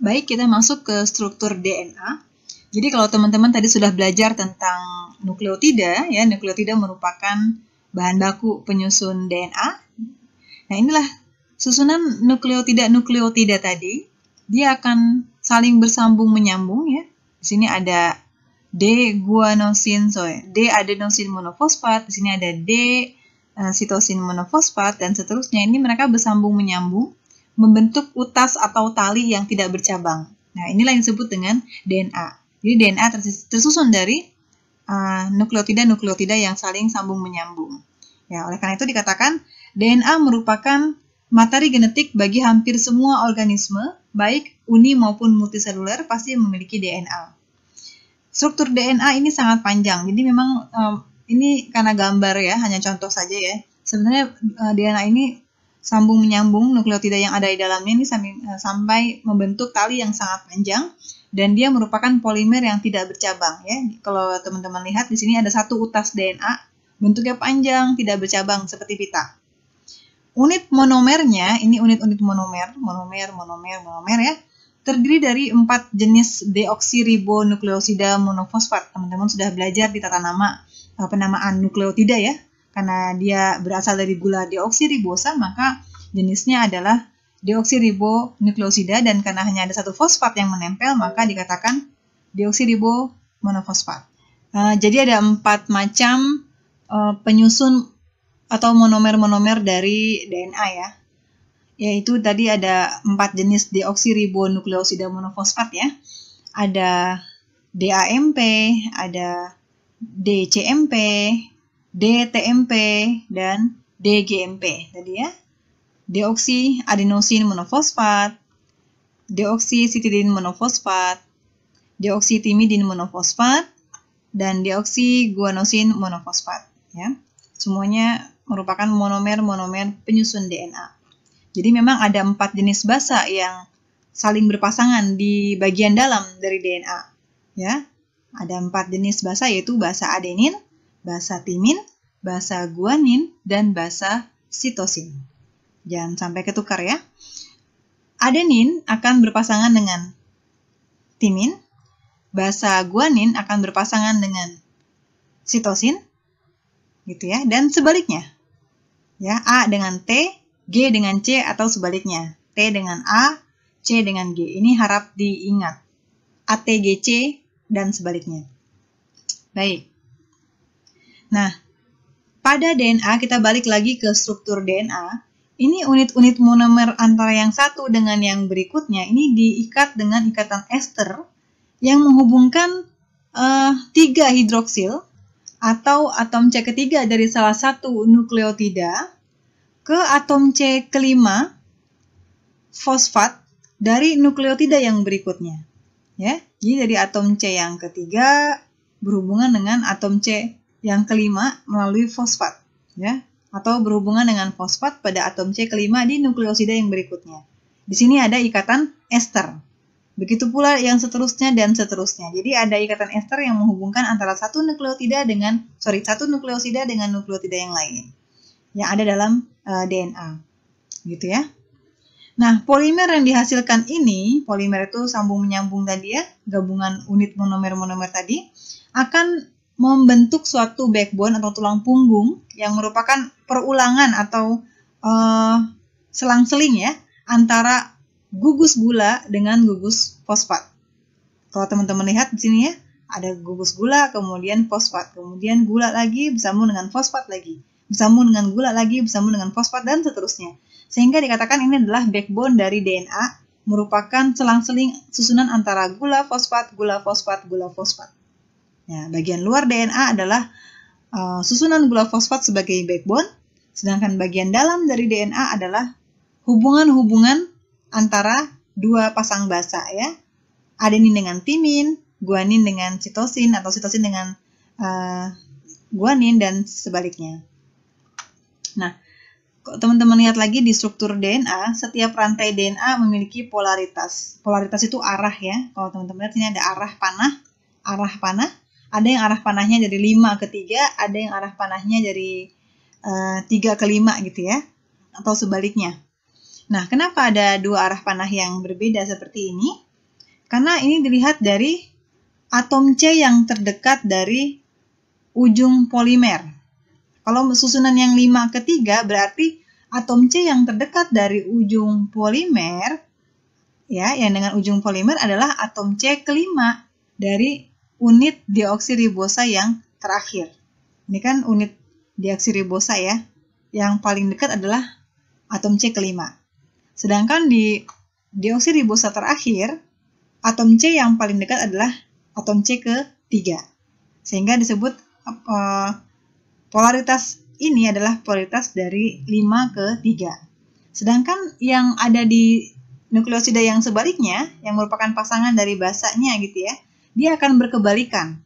Baik, kita masuk ke struktur DNA. Jadi kalau teman-teman tadi sudah belajar tentang nukleotida, ya, nukleotida merupakan bahan baku penyusun DNA. Nah, inilah susunan nukleotida tadi, dia akan saling bersambung menyambung, ya. Di sini ada D adenosin monofosfat, di sini ada D sitosin monofosfat, dan seterusnya. Ini mereka bersambung menyambung, membentuk utas atau tali yang tidak bercabang. Nah, inilah yang disebut dengan DNA. Jadi DNA tersusun dari nukleotida yang saling sambung menyambung. Ya, oleh karena itu dikatakan DNA merupakan materi genetik bagi hampir semua organisme, baik uni maupun multiseluler pasti memiliki DNA. Struktur DNA ini sangat panjang, jadi memang ini karena gambar ya, hanya contoh saja ya. Sebenarnya DNA ini sambung menyambung nukleotida yang ada di dalamnya ini sampai membentuk tali yang sangat panjang, dan dia merupakan polimer yang tidak bercabang ya. Kalau teman-teman lihat di sini ada satu utas DNA, bentuknya panjang, tidak bercabang seperti pita. Unit monomernya, ini unit-unit monomer ya, terdiri dari 4 jenis deoksiribonukleosida monofosfat. Teman-teman sudah belajar di tata nama penamaan nukleotida ya. Karena dia berasal dari gula deoksiribosa, maka jenisnya adalah deoksiribonukleosida, dan karena hanya ada satu fosfat yang menempel, maka dikatakan deoksiribomonofosfat. Jadi ada 4 macam penyusun atau monomer-monomer dari DNA ya. Yaitu tadi ada 4 jenis deoksiribonukleosida monofosfat ya. Ada DAMP, ada DCMP, DTMP, dan DGMP tadi ya. Deoksiadenosin monofosfat, deoksisitidin monofosfat, deoksitimidin monofosfat, dan deoksiguanosin monofosfat ya. Semuanya merupakan monomer-monomer penyusun DNA. Jadi memang ada 4 jenis basa yang saling berpasangan di bagian dalam dari DNA. Ya, ada 4 jenis basa, yaitu basa adenin, basa timin, basa guanin, dan basa sitosin. Jangan sampai ketukar ya. Adenin akan berpasangan dengan timin, basa guanin akan berpasangan dengan sitosin, gitu ya, dan sebaliknya. Ya, A dengan T, G dengan C, atau sebaliknya, T dengan A, C dengan G. Ini harap diingat, ATGC dan sebaliknya. Baik. Nah, pada DNA kita balik lagi ke struktur DNA. Ini unit-unit monomer antara yang satu dengan yang berikutnya ini diikat dengan ikatan ester yang menghubungkan 3 hidroksil atau atom C ketiga dari salah satu nukleotida ke atom C kelima fosfat dari nukleotida yang berikutnya. Ya, jadi dari atom C yang ketiga berhubungan dengan atom C yang kelima melalui fosfat, ya, atau berhubungan dengan fosfat pada atom C kelima di nukleosida yang berikutnya. Di sini ada ikatan ester. Begitu pula yang seterusnya dan seterusnya. Jadi ada ikatan ester yang menghubungkan antara satu nukleosida dengan nukleosida yang lain yang ada dalam DNA, gitu ya. Nah, polimer yang dihasilkan ini, polimer itu sambung menyambung tadi ya, gabungan unit monomer-monomer tadi, akan membentuk suatu backbone atau tulang punggung yang merupakan perulangan atau selang-seling ya, antara gugus gula dengan gugus fosfat. Kalau teman-teman lihat di sini ya, ada gugus gula, kemudian fosfat, kemudian gula lagi bersambung dengan fosfat lagi, bersambung dengan gula lagi, bersambung dengan fosfat, dan seterusnya. Sehingga dikatakan ini adalah backbone dari DNA, merupakan selang-seling susunan antara gula fosfat, gula fosfat, gula fosfat. Ya, bagian luar DNA adalah susunan gula fosfat sebagai backbone, sedangkan bagian dalam dari DNA adalah hubungan-hubungan antara dua pasang basa ya. Adenin dengan timin, guanin dengan sitosin, atau sitosin dengan guanin, dan sebaliknya. Nah, teman-teman lihat lagi di struktur DNA, setiap rantai DNA memiliki polaritas. Polaritas itu arah ya. Kalau teman-teman lihat sini ada arah panah. Ada yang arah panahnya dari 5 ke 3, ada yang arah panahnya dari 3 ke 5 gitu ya. Atau sebaliknya. Nah, kenapa ada dua arah panah yang berbeda seperti ini? Karena ini dilihat dari atom C yang terdekat dari ujung polimer. Kalau susunan yang 5 ke 3 berarti atom C yang terdekat dari ujung polimer, ya, yang dengan ujung polimer adalah atom C kelima dari unit deoksiribosa yang terakhir. Ini kan unit deoksiribosa ya. Yang paling dekat adalah atom C kelima. Sedangkan di deoksiribosa terakhir, atom C yang paling dekat adalah atom C ketiga. Sehingga disebut polaritas ini adalah polaritas dari 5 ke 3. Sedangkan yang ada di nukleosida yang sebaliknya, yang merupakan pasangan dari basanya gitu ya, dia akan berkebalikan.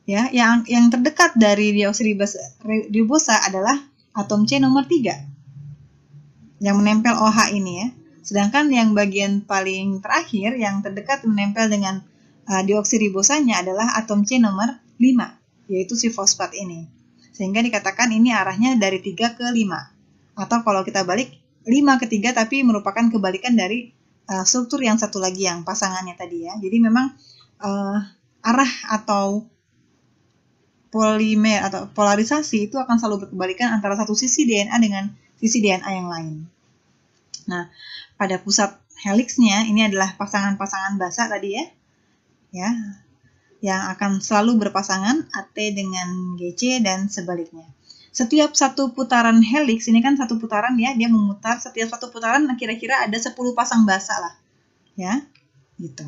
Ya, yang terdekat dari deoksiribosa adalah atom C nomor 3 yang menempel OH ini ya. Sedangkan yang bagian paling terakhir yang terdekat menempel dengan deoksiribosanya adalah atom C nomor 5, yaitu si fosfat ini. Sehingga dikatakan ini arahnya dari 3 ke 5. Atau kalau kita balik 5 ke 3 tapi merupakan kebalikan dari struktur yang satu lagi yang pasangannya tadi ya. Jadi memang arah atau polimer atau polarisasi itu akan selalu berkebalikan antara satu sisi DNA dengan sisi DNA yang lain. Nah, pada pusat heliksnya ini adalah pasangan-pasangan basa tadi ya, yang akan selalu berpasangan AT dengan GC dan sebaliknya. Setiap satu putaran heliks, ini kan satu putaran ya, dia memutar, setiap satu putaran kira-kira ada 10 pasang basa lah, ya, gitu.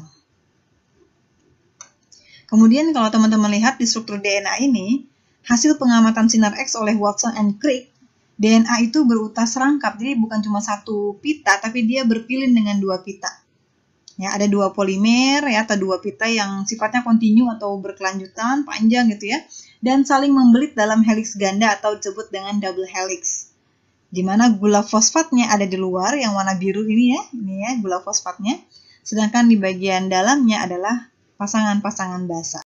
Kemudian kalau teman-teman lihat di struktur DNA ini, hasil pengamatan sinar X oleh Watson and Crick, DNA itu berutas rangkap, jadi bukan cuma satu pita, tapi dia berpilin dengan 2 pita. Ya, ada 2 polimer ya, atau 2 pita yang sifatnya kontinu atau berkelanjutan, panjang gitu ya, dan saling membelit dalam heliks ganda atau disebut dengan double helix. Di mana gula fosfatnya ada di luar, yang warna biru ini ya gula fosfatnya, sedangkan di bagian dalamnya adalah pasangan-pasangan basa.